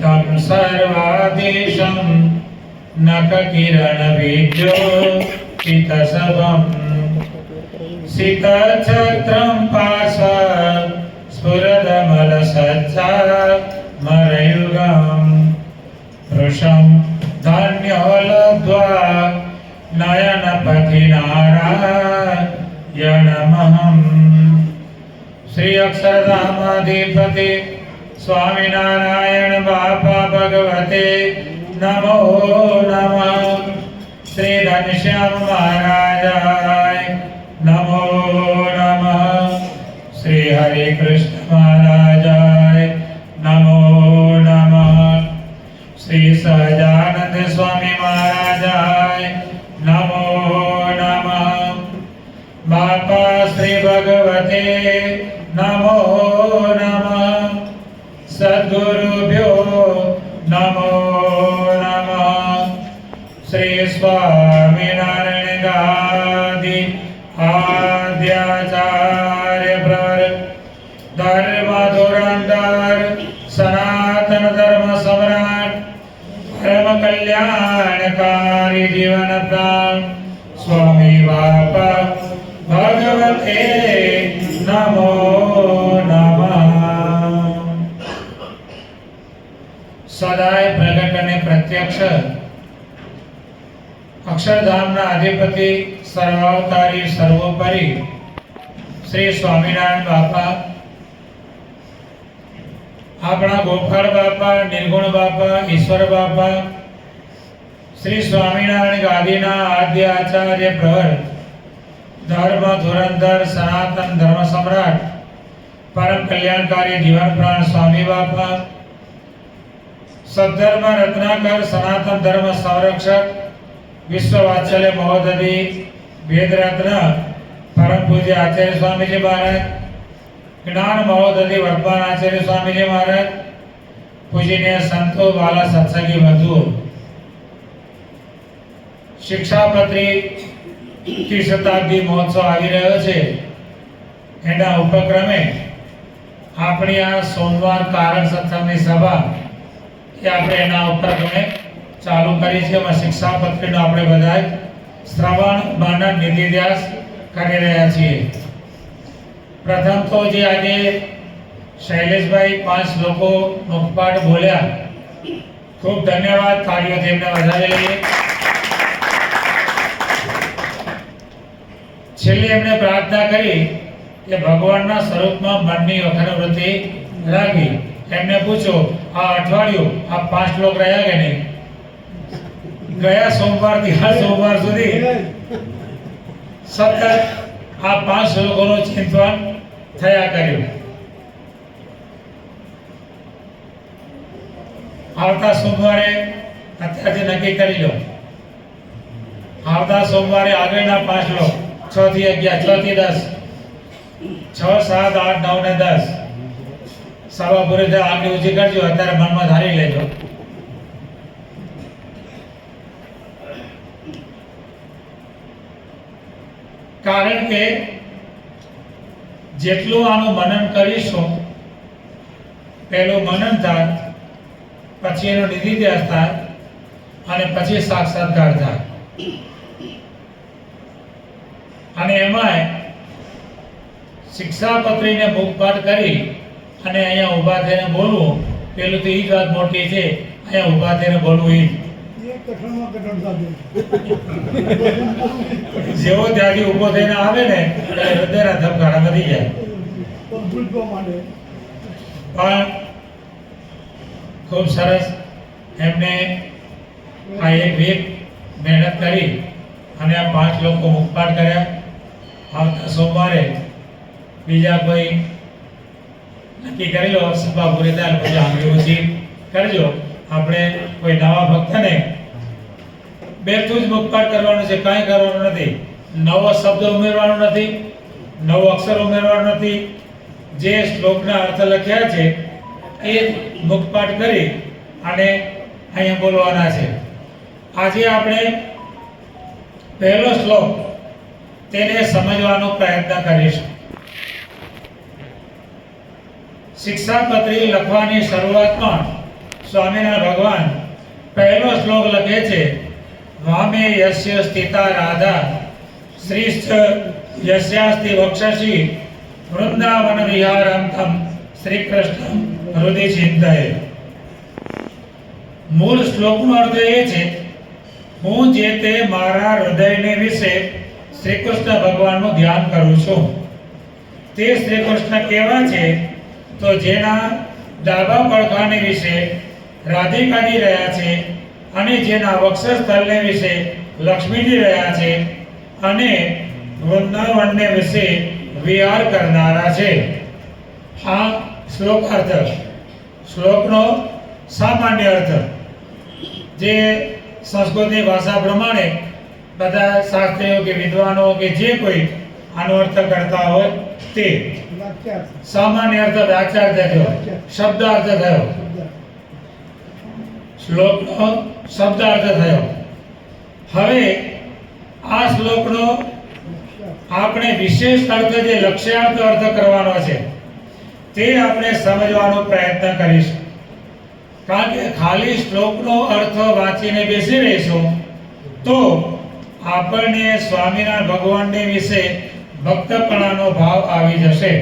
तं सर्वादेशं नखकिरणविद्योतितसभं सितच्छत्रं पाश स्फुरदमलसज्जामरयुगं वृषं धन्यो लब्ध्वा नयनपथि नारायणमहम्। श्री अक्षरधामाधिपति स्वामीनारायण बापा भगवते नमो नमः। श्री घनश्याम महाराजाय नमो नमः। श्री हरे कृष्ण महाराजाय नमो नमः। श्री सहजानंद स्वामी महाराजाय नमो नमः। बापा श्री भगवते नमो नमः। सद्गुरुभ्यो नमो नमः। श्री स्वामीनारायण गादि आद्याचार्य प्रवर धर्म धुरंधर सनातन धर्म सम्राट परम कल्याणकारी जीवन प्राण स्वामी बापा भगवते नमो नमः। सदाय प्रगट અને પ્રત્યક્ષ અક્ષરધામના અધિપતિ સર્વાવતારી સર્વોપરી શ્રી સ્વામિનારાયણ બાપા આપણા ગોપાળ બાપા નિર્ગુણ બાપા ઈશ્વર બાપા શ્રી સ્વામિનારાયણ ગાદીના આદ્ય આચાર્ય પ્રવર धर्म धुरंधर सनातन धर्म सम्राट परम कल्याणकारी जीवन प्राण स्वामी बापा सद्धर्म रत्नाकर सनातन धर्म संरक्षक विश्व वात्सल्य महोदधि वेद रत्न परम पूज्य आचार्य स्वामी जी महाराज ज्ञान महोदधि वर्तमान आचार्य स्वामी जी महाराज पूजनीय संतो वाला सत्संगी बंधुओं शिक्षापत्री की शताब्दी महोत्सव આવી રહ્યો છે એના ઉપક્રમે આપણી આ સોમવાર કારણ સત્સંગની સભા એ આપણે એના ઉપક્રમે ચાલુ કરી છે એમાં શિક્ષાપત્રીનો આપણે બધાય શ્રવણ મનન નિધિધ્યાસ કરી રહ્યા છીએ। પ્રથમ તો જે આજે શૈલેષભાઈ 5 લોકો મુખપાઠ બોલ્યા ખૂબ ધન્યવાદ તાળીઓથી એમને વધાવી લઈએ। છેલ્લે એમણે પ્રાર્થના કરી કે ભગવાનના સ્વરૂપમાં મનની અખંડવૃત્તિ રાખી। એમને પૂછો આ અઠવાડિયું આ 5 લોક રહ્યા કે નહીં? ગયા સોમવારથી આ સોમવાર સુધી સતત આ 5 લોકોનું ચિંતન થયા કર્યું। આવતા સોમવારે અત્યારથી નક્કી કરી લો આવતા સોમવારે આગળના 5 લોક 6 થી 11 6 થી 10 6 7 8 9 ને 10 સવા પૂરી થાય આંગળી ઊંચી કરજો અત્યારે મનમાં ધારી લેજો। કારણ કે જેટલું આનું મનન કરીશું પહેલું મનન થાય પછી એનો નિધિધ્યાસ થાય અને પછી સાક્ષાત્કાર થાય। અને એમાંય શિક્ષાપત્રીને મુખપાઠ કરી અને અહીંયા ઊભા થઈને બોલવું પેલું તો એ જ વાત મોટી છે। અહીંયા ઊભા થઈને બોલવું એ જેવો ત્યાંથી ઊભો થઈને આવે ને એટલે હૃદયના ધબકારા વધી જાય। પણ ખૂબ સરસ એમને આ એક વીક મહેનત કરી અને આ 5 લોકો મુખપાઠ કર્યા। આવતા સોમવારે બીજા કોઈ નક્કી કરી લો સભા પૂરી થાય પછી આંગળી ઊંચી કરજો। આપણે કોઈ નવા ભક્તને બેઠું જ મુખપાઠ કરવાનું છે, કાંઈ કરવાનું નથી, નવો શબ્દ ઉમેરવાનો નથી, નવો અક્ષર ઉમેરવાનો નથી। જે શ્લોકના અર્થ લખ્યા છે એ મુખપાઠ કરી અને અહીંયા બોલવાના છે। આજે આપણે પહેલો શ્લોક તેને સમજવાનો પ્રયત્ન કરીશું। શિક્ષાપત્રી લખવાની શરૂઆતમાં સ્વામિનારાયણ ભગવાન પહેલો શ્લોક લખે છે, વામે યસ્ય સ્થિતા રાધા શ્રીશ્ચ યસ્યાસ્તિ વક્ષસી વૃંદાવન વિહારમ તમ શ્રી કૃષ્ણ હૃદય ચિંતયે. મૂળ શ્લોકનો અર્થ એ છે, હું જે તે મારા હૃદયને વિશે શ્રી કૃષ્ણ ભગવાનનું ધ્યાન કરું છું. તે શ્રી કૃષ્ણ કેવા છે તો જેના ડાબા પડખાને વિશે રાધિકાજી રહ્યા છે અને જેના વક્ષસ્થળને વિશે લક્ષ્મીજી રહ્યા છે અને વૃંદાવનને વિશે વિહાર કરનારા છે. આ શ્લોક અર્થ. શ્લોકનો સામાન્ય અર્થ જે સંસ્કૃતની ભાષા પ્રમાણે બધા શાસ્ત્રીઓ કે વિદ્વાનો કે જે કોઈ આનો અર્થ કરતા હોય તે સામાન્ય અર્થ વાચ્યાર્થ થયો, શબ્દાર્થ થયો, શ્લોકનો શબ્દાર્થ થયો. હવે આ શ્લોકનો આપણે વિશેષ અર્થ જે લક્ષ્યાર્થ અર્થ કરવાનો છે તે આપણે સમજવાનો પ્રયત્ન કરીશું. કારણ કે ખાલી શ્લોકનો અર્થ વાંચીને બેસી રહીશું તો આપણને સ્વામિનારાયણ ભગવાનને વિશે ભક્તપણાનો ભાવ આવી જશે.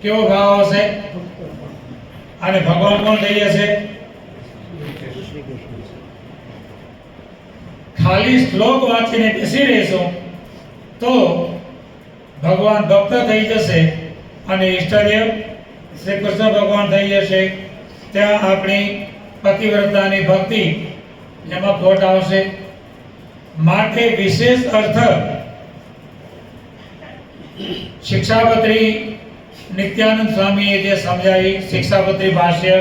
કેવો ભાવ આવશે? અને ભગવાન કોણ થઈ જશે? ખાલી શ્લોક વાંચીને બેસી રહીશું તો ભગવાન ભક્ત થઈ જશે અને ઈષ્ટદેવ શ્રી કૃષ્ણ ભગવાન થઈ જશે. ત્યાં આપણી પતિવ્રતાની ભક્તિ એમાં ખોટ આવશે. માટે વિશેષ અર્થ શિક્ષાપત્રી નિત્યાનંદ સ્વામીએ જે સમજાવી, શિક્ષાપત્રી ભાષ્ય,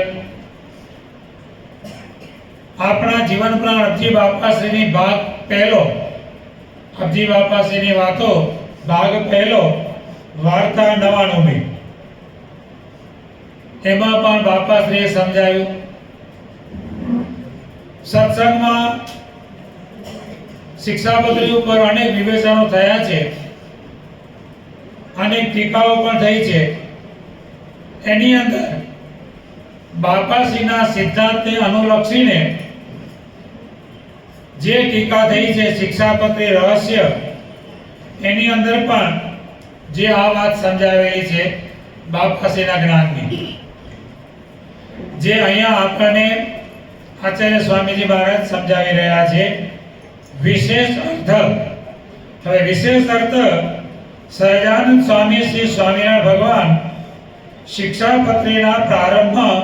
આપણા જીવન પ્રાણ અબજી બાપાશ્રીની ભાગ પહેલો, અબજી બાપાશ્રીની વાતો ભાગ પહેલો, વાર્તા 99, એમાં પણ બાપાશ્રીએ સમજાવ્યું. સત્સંગમાં શિક્ષાપત્રી ઉપર અનેક વિવેચનો થયા છે, અનેક ટીકાઓ પણ થઈ છે. એની અંદર બાપાશ્રીના સિદ્ધાંતને અનુલક્ષીને જે ટીકા થઈ છે શિક્ષાપત્રી રહસ્ય, એની અંદર પણ જે આ વાત સમજાવેલી છે બાપાશ્રીના જ્ઞાનની, જે અહીંયા આપણને આચાર્ય સ્વામીજી મહારાજ સમજાવી રહ્યા છે. વિશેષ અર્થ. હવે વિશેષ અર્થ સહજાનંદ સ્વામી શ્રી સ્વામિનારાયણ ભગવાન શિક્ષાપત્રીના પ્રારંભમાં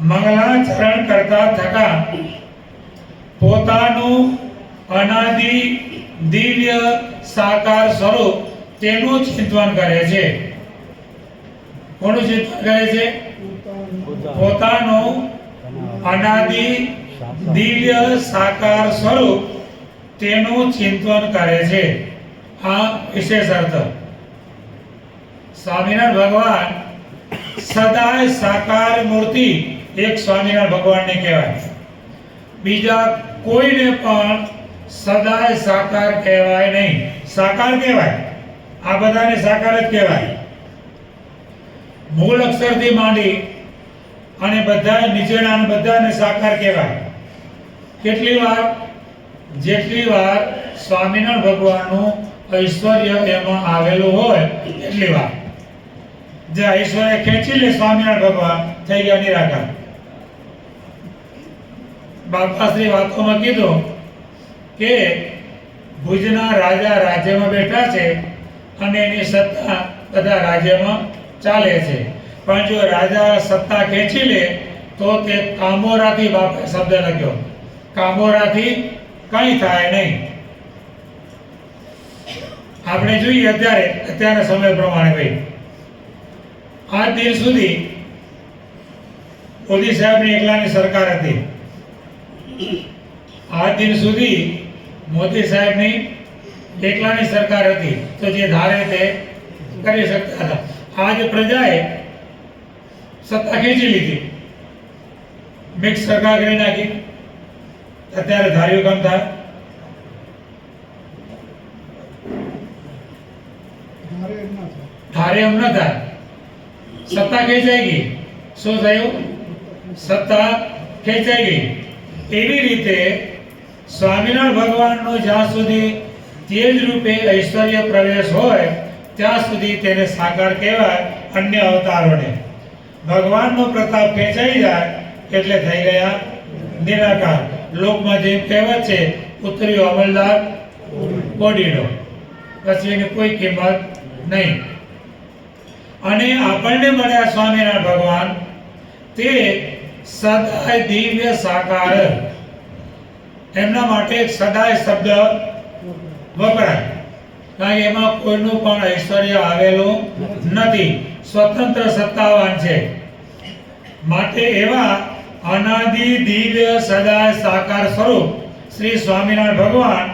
મંગલાચરણ કરતા થકા પોતાનું અનાદિ દિવ્ય સાકાર સ્વરૂપ તેનું ચિંતન કરે છે. કોનું ચિંતન કરે છે? પોતાનું અનાદિ દિવ્ય સાકાર સ્વરૂપ તેનું ચિંતન કરે છે. આ વિશેષ અર્થ. સ્વામિનારાયણ ભગવાન સદાય સાકાર મૂર્તિ એક સ્વામિનારાયણ ભગવાનને કહેવાય. બીજા કોઈને પણ સદાય સાકાર કહેવાય નહીં. સાકાર કહેવાય, આ બધાને સાકાર જ કહેવાય. મૂળ અક્ષરથી માંડી અને બધા નીચેના બધાને સાકાર કહેવાય. કેટલી વાર? જેટલી વાર સ્વામિનારાયણ ભગવાનનું ઐશ્વર્ય એમાં આવેલું હોય એટલી વાર. જે ઐશ્વર્ય ખેંચી લે સ્વામિનારાયણ ભગવાન, થઈ ગયા નિરાકાર. બાપાશ્રી વાતોમાં કીધું કે ભુજના રાજા રાજ્યમાં બેઠા છે અને એની સત્તા બધા રાજ્યમાં ચાલે છે. પણ જો રાજા સત્તા ખેંચી લે તો તે કામોરાથી, બાપા શબ્દ લખ્યો, કામોરાથી કંઈ થાય નહીં. આપણે જોઈએ અત્યારના સમય પ્રમાણે ભાઈ, આજ દિન સુધી મોદી સાહેબની એકલાની સરકાર હતી. આજ દિન સુધી મોદી સાહેબની એકલાની સરકાર હતી, તો જે ધારે તે કરી શકતા હતા. આજ પ્રજાએ સત્તા ખેંચી લીધી, મિક્સ સરકાર કરી નાખી. અત્યારે ધાર્યું કામ થાય? ધારે એમ ન થાય. સત્તા ખેંચાઈ ગઈ. શું થયું? સત્તા ખેંચાઈ ગઈ. એવી રીતે સ્વામિનારાયણ ભગવાનનો જ્યાં સુધી તેજ રૂપે ઐશ્વર્ય પ્રવેશ હોય ત્યાં સુધી તેને સાકાર કહેવાય. અન્ય અવતારોને ભગવાનનો પ્રતાપ ખેંચાઈ જાય એટલે થઈ ગયા નિરાકાર. લોકમાં જે કહેવત છે, ઉતર્યો અમલદાર બોડીનો, પછી એની કોઈ કિંમત નહીં. અને આપણને મળ્યા સ્વામિનારાયણ ભગવાન, તે સદાય દિવ્ય સાકાર. એમના માટે સદાય શબ્દ વપરાય, કારણ કે એમાં કોઈનું પણ ઐશ્વર્ય આવેલું નથી, સ્વતંત્ર સત્તાવાન છે. માટે એવા અનાદિ દિવ્ય સદાય સાકાર સ્વરૂપ શ્રી સ્વામિનારાયણ ભગવાન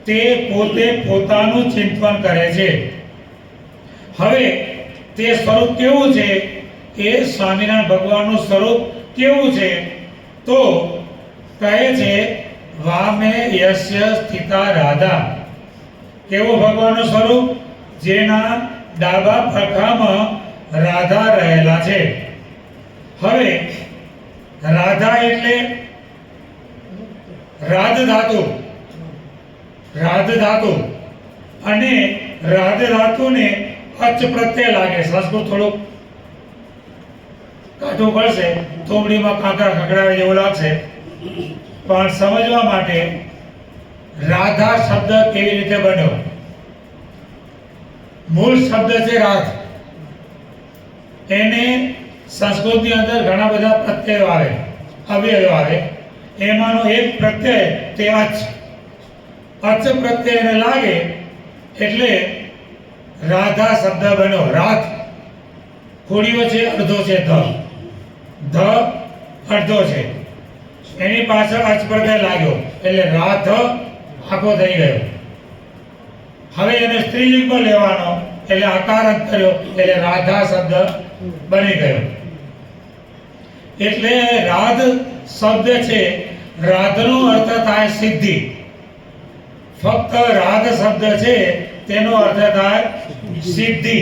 તે પોતે પોતાનું ચિંતન કરે છે. હવે તે સ્વરૂપ કેવું છે, એ સ્વામિનારાયણ ભગવાનનું સ્વરૂપ કેવું છે, તો કહે છે વામે યસ્ય સ્થિતા રાધા. કેવું ભગવાનનું સ્વરૂપ? જેના ડાબા પડખામાં રાધા રહેલા છે. હવે રાધા એટલે રાધ ધાતુ, રાધ ધાતુ, અને રાધ ધાતુને અચ પ્રત્યય લાગે. સંસ્કૃત થોડુંક કાઢવું પડશે, થોમડીમાં કાંકરા ખખડાવે જેવું લાગશે, પણ સમજવા માટે રાધા શબ્દ કેવી રીતે બન્યો? મૂળ શબ્દ છે રાધ. એને સંસ્કૃતની અંદર ઘણા બધા પ્રત્યયો આવે, અવયવો આવે. એમાંનો એક પ્રત્યય તે અચ. અચ પ્રત્યયને લાગે એટલે રાધા શબ્દ બન્યો. રાધ ખોડીઓ છે, અડધો છે ધ, ધ અડધો છે, એની પાછળ અચ પ્રત્યય લાગ્યો એટલે રાધ આખો થઈ ગયો. હવે એને સ્ત્રીલિંગમાં લેવાનો એટલે આકાર કર્યો એટલે રાધા શબ્દ બની ગયો. એટલે રાધ શબ્દ છે, રાધનો અર્થ થાય સિદ્ધિ. ફક્ત રાધ શબ્દ છે તેનો અર્થ થાય સિદ્ધિ.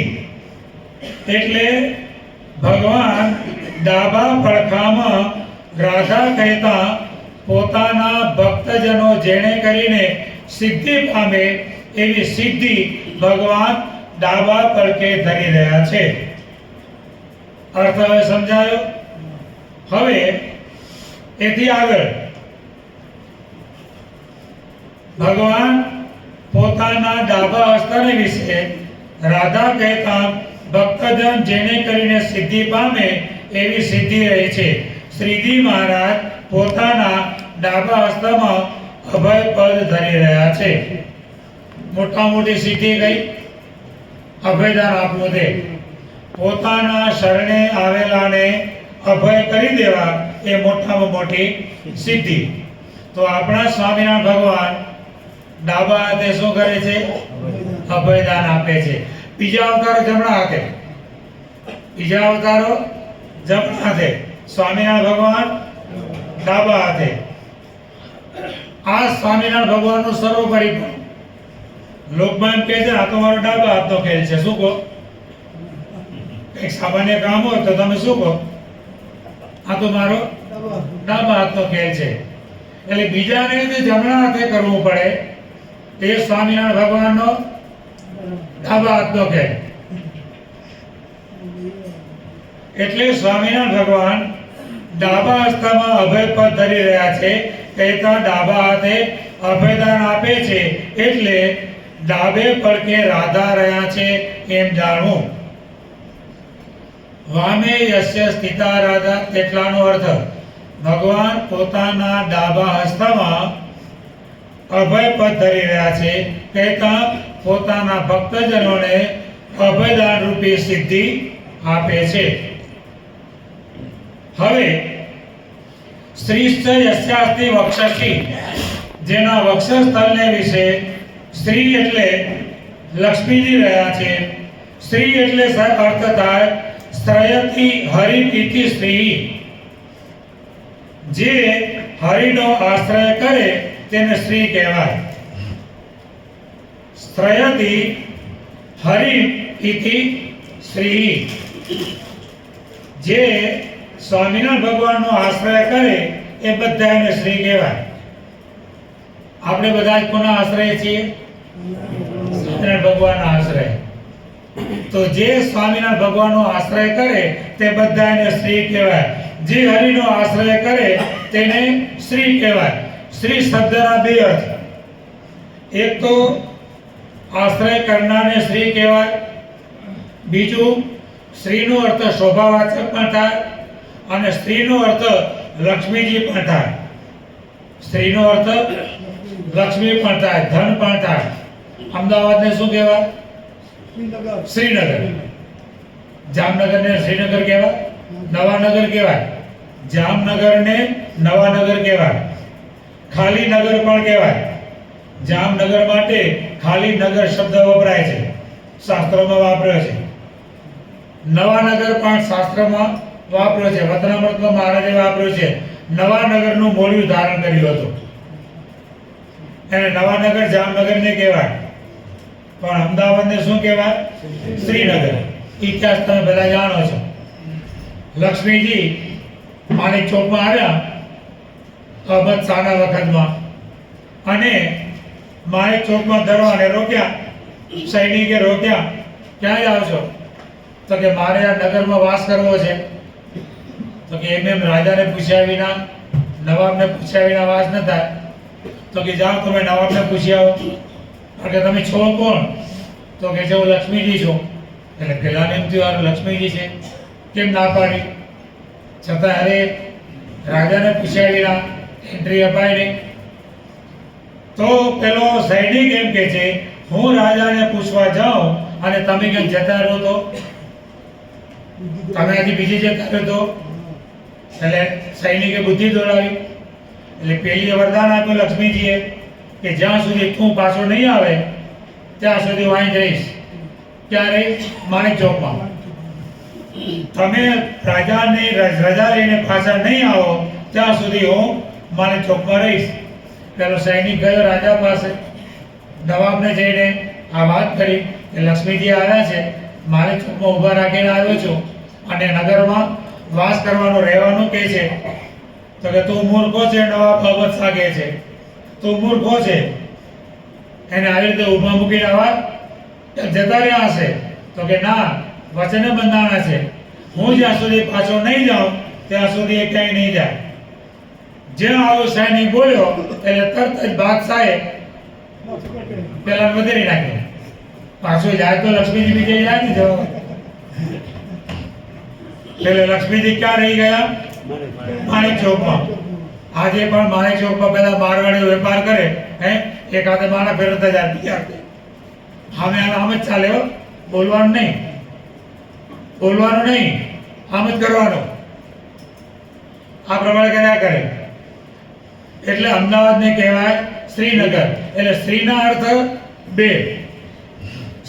એટલે ભગવાન ડાબા પડખામાં રાધા કહેતા પોતાના ભક્તજનો જેણે કરીને સિદ્ધિ પામે એવી સિદ્ધિ ભગવાન ડાબા પડખે ધરી રહ્યા છે. અર્થ હવે સમજાયો? હવે એથી આગળ ભગવાન પોતાના ડાબા હસ્તને વિશે રાધા કહેતા ભક્તજન જેને કરીને સિદ્ધિ પામે એવી સિદ્ધિ રહી છે. શ્રીજી મહારાજ પોતાના ડાબા હસ્તમાં અભય પદ ધરી રહ્યા છે. મોટા મોટી સિદ્ધિ ગઈ, અભયદાન આપવું તે. પોતાના શરણે આવેલાને અભય કરી દેવા એ મોટામાં મોટી સિદ્ધિ. તો આપણા સ્વામિનારાયણ ભગવાન ડાબા હાથે શું કરે છે? અભયદાન આપે છે. બીજા અવતારો જમણા હાથે, બીજા અવતારો જમણા હાથે, સ્વામિનારાયણ ભગવાન ડાબા હાથે. આ સ્વામિનારાયણ ભગવાનનું સર્વોપરી પણ લોકમાં એમ કહે છે આ તો મારો ડાબા હાથનો ખેલ છે. શું કહો? એક સામાન્ય કામ હોય તો તમે શું કહો? આ તો મારો ડાબા હાથનો ખેલ છે. એટલે બીજાને જે જમણા હાથે કરવું પડે તે સ્વામિનારાયણ ભગવાનનો ડાબા હાથનો ખેલ. એટલે સ્વામિનારાયણ ભગવાન ડાબા હસ્તમાં અભય પદ ધરી રહ્યા છે, કહેતા ડાબા હાથે અભયદાન આપે છે. એટલે ડાબે પડખે રાધા રહ્યા છે એમ જાણવું. વામે યસ્ય સ્થિતા રાધા, તેટલાનો અર્થ ભગવાન પોતાના ડાબા હસ્તમાં અભય પદ ધરી રહ્યા છે, કહેતા પોતાના ભક્તજનોને અભયદાન રૂપી સિદ્ધિ આપે છે. હવે સ્ત્રીશ્ચ યસ્યાસ્તિ વક્ષસી, જેના વક્ષસ્થળને વિશે સ્ત્રી એટલે લક્ષ્મીજી રહ્યા છે. સ્ત્રી એટલે અર્થ થાય સ્ત્રયતિ હરિપીતિ સ્ત્રી. જે હરિનો આશ્રય કરે તેને સ્ત્રી કહેવાય. સ્ત્રયતિ હરિપીતિ સ્ત્રી. જે સ્વામિનારાયણ ભગવાનનો આશ્રય કરે એ બધા એને શ્રી કહેવાય. આપણે બધા જ કોના આશ્રય છીએ? સ્વામિનારાયણ ભગવાનના આશ્રય. તો જે સ્વામિનારાયણ ભગવાનનો આશ્રય કરે તે બધા એને શ્રી કહેવાય. જે હરિનો આશ્રય કરે તેને શ્રી કહેવાય. શ્રી શબ્દના બે અર્થ. એક તો આશ્રય કરનારને શ્રી કહેવાય. બીજું શ્રીનો અર્થ શોભાવાચક પણ થાય અને સ્ત્રીનો અર્થ લક્ષ્મીજી પણ થાય. સ્ત્રીનો અર્થ લક્ષ્મી પણ થાય, ધન પણ થાય. અમદાવાદને શું કહેવાય? શ્રીનગર. જામનગરને શ્રીનગર કહેવાય, નવાનગર કહેવાય. જામનગરને નવાનગર કહેવાય. ખાલી નગર પણ કહેવાય. જામનગર માટે ખાલી નગર શબ્દ વપરાય છે, શાસ્ત્રોમાં વાપર્યો છે. નવાનગર પણ શાસ્ત્રમાં વાપર્યો છે. વતનામૃતમાં મહારાજે વાપર્યો છે. નવાનગરનું મોઢું ધારણ કર્યું હતું. એને નવાનગર જામનગરને કહેવાય. પણ અમદાવાદને શું કહેવાય? શ્રીનગર. ઇતિહાસ તમે બધા જાણો છો. લક્ષ્મીજી માણેક ચોકમાં આવ્યા અહમદ શાહના વખતમાં, અને માણેક ચોકમાં દરવાને રોક્યા. સૈનિકે રોક્યા, ક્યાં જાવ છો? તો કે મારે આ નગરમાં વાસ કરવો છે. તો કે એમ રાજાને પૂછ્યા વિના, નવાબને પૂછ્યા વિના વાસ ન થાય. તો કે જાઓ તમે નવાબને પૂછી આવો. કે તમે છો કોણ? તો કે હું લક્ષ્મીજી છું. એટલે પેલા એમ થયું લક્ષ્મીજી છે, કેમ ના પાડી? છતાં અરે રાજાને પૂછ્યા વિના એન્ટ્રી અપાય નહીં. તો પેલો સૈનિક એમ કે છે, હું રાજાને પૂછવા જાઉં અને તમે કેમ જતા રહો? તો તમે હજી બીજી જતા રહો તો? એટલે સૈનિકે બુદ્ધિ દોડાવી. એટલે પેલી વરદાન આપ્યું લક્ષ્મીજીએ કે જ્યાં સુધી તું પાછો નહીં આવે ત્યાં સુધી હું અહીં રહીશ. ક્યારે? માણેક ચોકમાં. તમે રાજાને રજા લઈને પાછા નહીં આવો ત્યાં સુધી હું માણેક ચોકમાં રહીશ. પેલો સૈનિક ગયો રાજા પાસે, નવાબને જઈને આ વાત કરી કે લક્ષ્મીજી આવ્યા છે, માણેક ચોકમાં ઊભા રાખીને આવ્યો છું અને નગરમાં વાસ કરવાનું રહેવાનું કહે છે. તો કે તું મૂર્ખો છે? નવાબ અહમદ શાહ કહે છે તું મૂર્ખો છે. એને આવી રીતે ઊભા મૂકીને આવા જતા રહ્યા હશે? તો કે ના, વચને બંધાણા છે, હું જ્યાં સુધી પાછો નહીં જાઉં ત્યાં સુધી એ ક્યાંય નહીં જાય. જ્યાં આવો સૈનિક બોલ્યો એટલે તરત જ બાદશાહે પેલા વધેરી નાખ્યો. પાછો જાય તો લક્ષ્મીજી બીજે જાય ને જવા. એટલે લક્ષ્મીજી ક્યાં રહી ગયા? માણેક ચોકમાં. આજે પણ માણેક ચોકમાં પેલા મારવાડીઓ વેપાર કરે, હે, એક હાથે મારા ફેરવતા જાય, બીજા હાથે આમ જ ચાલે હો. બોલવાનું નહીં, બોલવાનું નહીં, આમ જ કરવાનું. આ પ્રમાણે કર્યા કરે. એટલે અમદાવાદને કહેવાય શ્રીનગર. એટલે શ્રીના અર્થ બે: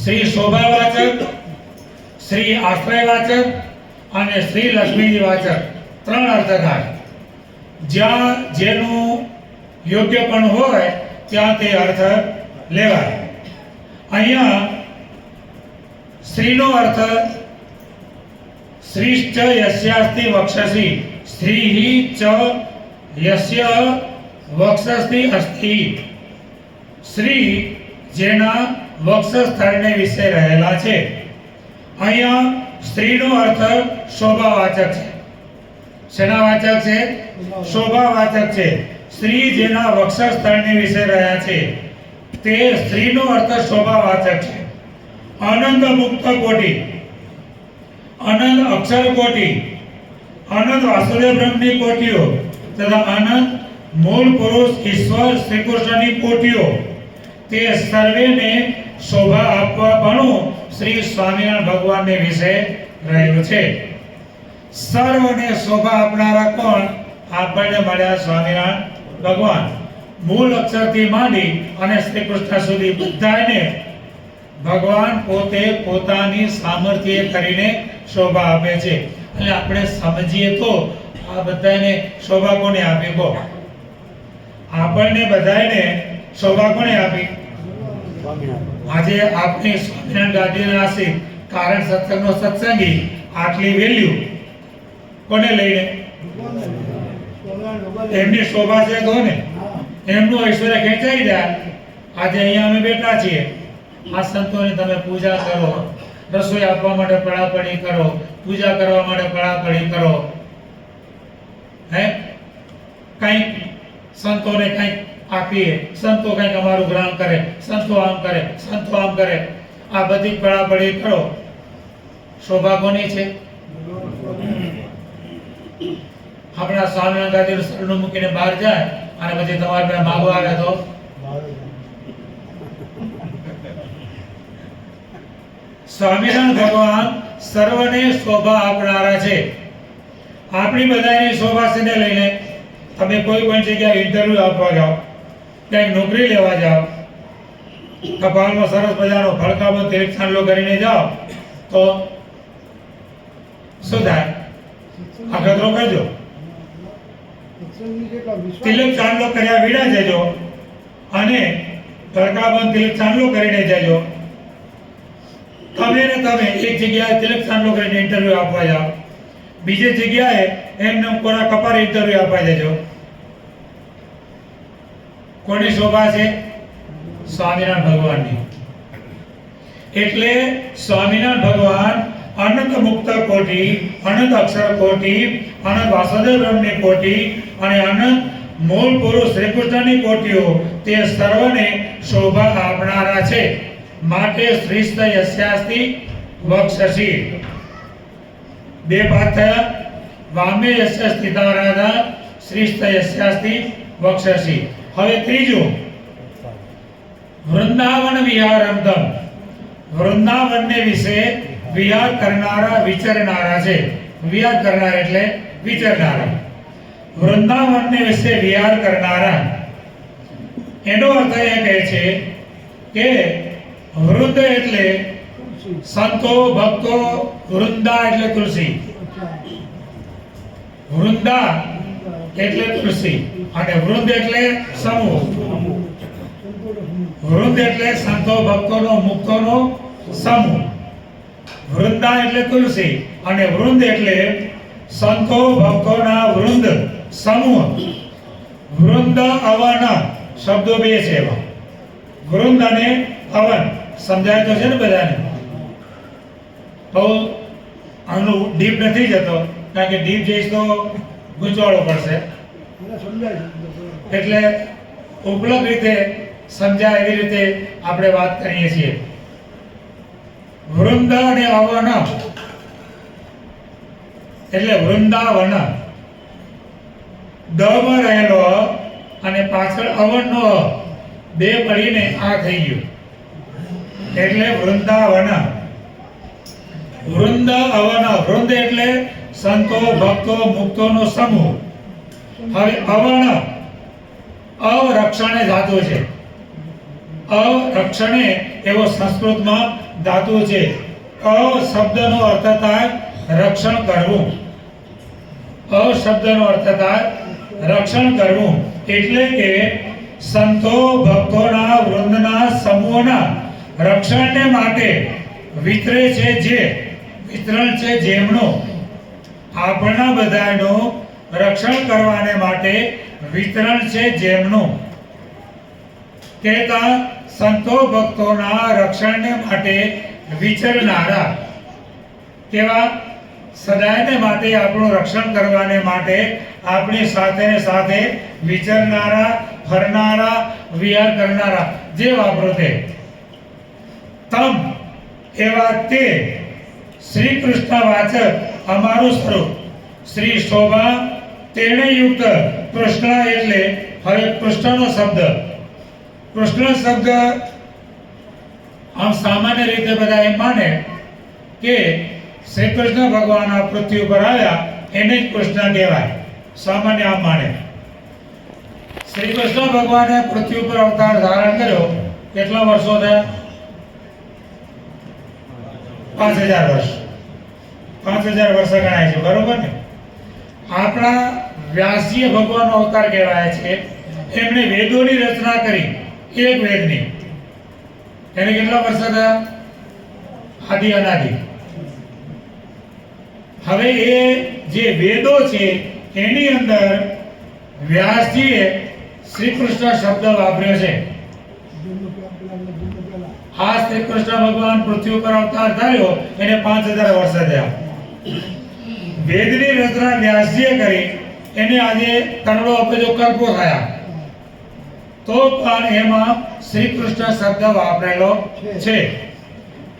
શ્રી શોભાવાચક, શ્રી આશ્રયવાચક અને શ્રી લક્ષ્મીજી વાચક. ત્રણ અર્થ થાય. જ્યાં જેનું યોગ્ય પણ હોય ત્યાં તે અર્થ લેવાય. અહીંયા સ્ત્રીનો અર્થ શ્રીશ્ચ યસ્યાસ્તિ વક્ષસી સ્ત્રી ચ યસ્ય વક્ષસ્તિ અસ્તિ. શ્રી જેના વક્ષ સ્થળને વિશે રહેલા છે. અહીંયા સ્ત્રીનો અર્થ શોભાવાચક છે. શેના વાચક છે? શોભાવાચક છે. સ્ત્રી જેના વક્ષ સ્થળને વિશે રહ્યા છે તે સ્ત્રીનો અર્થ શોભાવાચક છે. અનંત મુક્ત કોટી, અનંત અક્ષર કોટી, અનંત વાસુદેવ બ્રહ્મની કોટીઓ તથા અનંત મૂળ પુરુષ ઈશ્વર શ્રી કૃષ્ણની કોટીઓ, તે સર્વેને શોભા આપવા પણ શ્રી સ્વામિનારાયણ ભગવાનને વિશે રહેલું છે. સર્વને શોભા આપનારા કોણ? આપણને મળ્યા સ્વામિનારાયણ ભગવાન. મૂળ અક્ષરથી માંડી અને શ્રી કૃષ્ણ સુધી બધાને ભગવાન પોતે પોતાની સામર્થ્ય કરીને શોભા આપે છે. એટલે આપણે સમજીએ તો આ બધાને શોભા કોને આપી? કહો, આપણને બધાને શોભા કોને આપી? આજે આપણી સ્વામિનારાયણ ગાદીના આશીષ કારણ સત્સંગનો સત્સંગી આટલી વેલ્યુ કોને લઈને? એમની શોભા છે તો ને એમનું ઐશ્વર્ય ખેંચાઈ જાય. આજે અહીંયા અમે બેઠા છીએ, આ સંતોની તમે પૂજા કરો, રસોઈ આપવા માટે પડાપડી કરો, પૂજા કરવા માટે પડાપડી કરો, હે કંઈક સંતોને કંઈક આપીએ, સંતો કંઈક અમારું ગ્રહણ કરે, સંતો આમ કરે, સંતો આમ કરે, આ બધી પડાપડી કરો. શોભા કોની છે? આપણા સ્વામિનારાયણ ગાદી સરનું મૂકીને બહાર જાય અને પછી તમારે પાસે માગવા આવે તો સ્વામિનારાયણ ભગવાન સર્વને શોભા આપનારા છે. આપણી બધાની શોભા છે લઈને તમે કોઈ પણ જગ્યાએ ઇન્ટરવ્યુ આપવા જાઓ, ક્યાંક નોકરી લેવા જાઓ, કપાળમાં સરસ મજાનો ભડકામાં તિલક ચાંદલો કરીને જાઓ તો શું થાય? અખતરો કરજો. તિલક ચાંદલો કર્યા વિના જજો અને ભડકામાં તિલક ચાંદલો કરીને જજો. તમે એક જગ્યાએ તિલક ચાંદલો કરીને ઇન્ટરવ્યુ આપવા જાઓ, બીજી જગ્યાએ એમને કોના કપાળ ઇન્ટરવ્યુ આપવા જજો. કોની શોભા છે? સ્વામિનારાયણ ભગવાનની. એટલે સ્વામિનારાયણ ભગવાન અનંત મુક્ત કોટી, અનંત અક્ષર કોટી, અનંત વાસુદેવ બ્રહ્મની કોટી અને અનંત મૂળ પુરુષ શ્રી કૃષ્ણની કોટીઓ તે સર્વને શોભા આપનારા છે. માટે શ્રીસ્ત યસ્યાસ્તિ વક્ષસી. બે પાઠ થયા. વામે યસ્ય સ્થિતા રાધા શ્રીસ્ત યસ્યાસ્તિ વક્ષસી. હવે ત્રીજું, વૃંદાવન વિહારંતમ. વૃંદાવનને વિશે વિહાર કરનારા, વિચરનારા છે. વિહાર કરનારા એટલે વિચરનારા. વૃંદાવનને વિશે વિહાર કરનારા, એનો અર્થ એ કહે છે કે વૃંદ એટલે સંતો ભક્તો, વૃંદા એટલે તુલસી, વૃંદા એટલે તુલસી અને વૃંદ એટલે સમૂહ. વૃંદ એટલે સંતો ભક્તોનો મુક્તોનો સમૂહ. વૃંદા એટલે તુલસી અને વૃંદ એટલે સંતો ભક્તોના વૃંદ સમૂહ. વૃંદ અવન શબ્દો બે છે. વૃંદ અને અવન સમજાય તો છે ને બધાને? તો આનું ડીપ નથી જતો, કારણ કે ડીપ જઈશ તો ગૂંચવાડો પડશે. એટલે ઉપલબ્ધ રીતે સમજાય એવી રીતે આપણે વાત કરીએ છીએ. વૃંદ અને અવન એટલે વૃંદાવન. દ માં રહેલો અને પાછળ અવનનો બે મળીને આ થઈ ગયું એટલે વૃંદાવન. વૃંદ અવન. વૃંદ એટલે સંતો ભક્તો મુક્તોનો સમૂહ. હવે અવન અરક્ષણે ધાતુ છે. અરક્ષણે એવો સંસ્કૃતમાં ધાતુ છે. અ શબ્દનો અર્થ થાય રક્ષણ કરવું. અ શબ્દનો અર્થ થાય રક્ષણ કરવું. એટલે કે સંતો ભક્તોના વૃંદના સમૂહના રક્ષણને માટે વિતરે છે જે વિતરણ છે જેમનો, આપણા બધાનું રક્ષણ કરવાને માટે વિતરણ છે જેમનું. કહેતા સંતો ભક્તોના રક્ષણને માટે વિચરનારા. કેવા? સદાયને માટે આપણું રક્ષણ કરવાને માટે આપણી સાથે ને સાથે વિચરનારા, ફરનારા, વિહાર કરનારા. જે વાપરો તે તમ એવા તે શ્રી કૃષ્ણ વાચક અમારું સ્વરૂપ શ્રી શોભા તેણે યુક્ત. કૃષ્ણ એટલે હવે કૃષ્ણનો શબ્દ. કૃષ્ણ શબ્દ આમ સામાન્ય રીતે બધા એમ માને કે શ્રી કૃષ્ણ ભગવાન આ પૃથ્વી ઉપર આવ્યા એને જ કૃષ્ણ કહેવાય. સામાન્ય આમ માને. શ્રી કૃષ્ણ ભગવાને પૃથ્વી ઉપર અવતાર ધારણ કર્યો કેટલા વર્ષો થયા? 5000 વર્ષ. 5000 વર્ષ ગણાય છે, બરોબર ને? આપણા વ્યાસજી ભગવાનનો અવતાર કહેવાય છે. એમણે વેદોની રચના કરી, એક વેદની. એને કેટલા વર્ષ થયા? આદિ અનાદિ. હવે એ જે વેદો છે એની અંદર વ્યાસજીએ શ્રી કૃષ્ણ શબ્દ વાપર્યો છે. આ શ્રી કૃષ્ણ ભગવાન પૃથ્વી પર અવતાર થયો એને 5000 વર્ષ થયા. વેદની રચના વ્યાસજીએ કરી એને આજે કરોડો અબજો કલ્પો થયા, તો પણ એમાં શ્રી કૃષ્ણ શબ્દ વાપરેલો છે.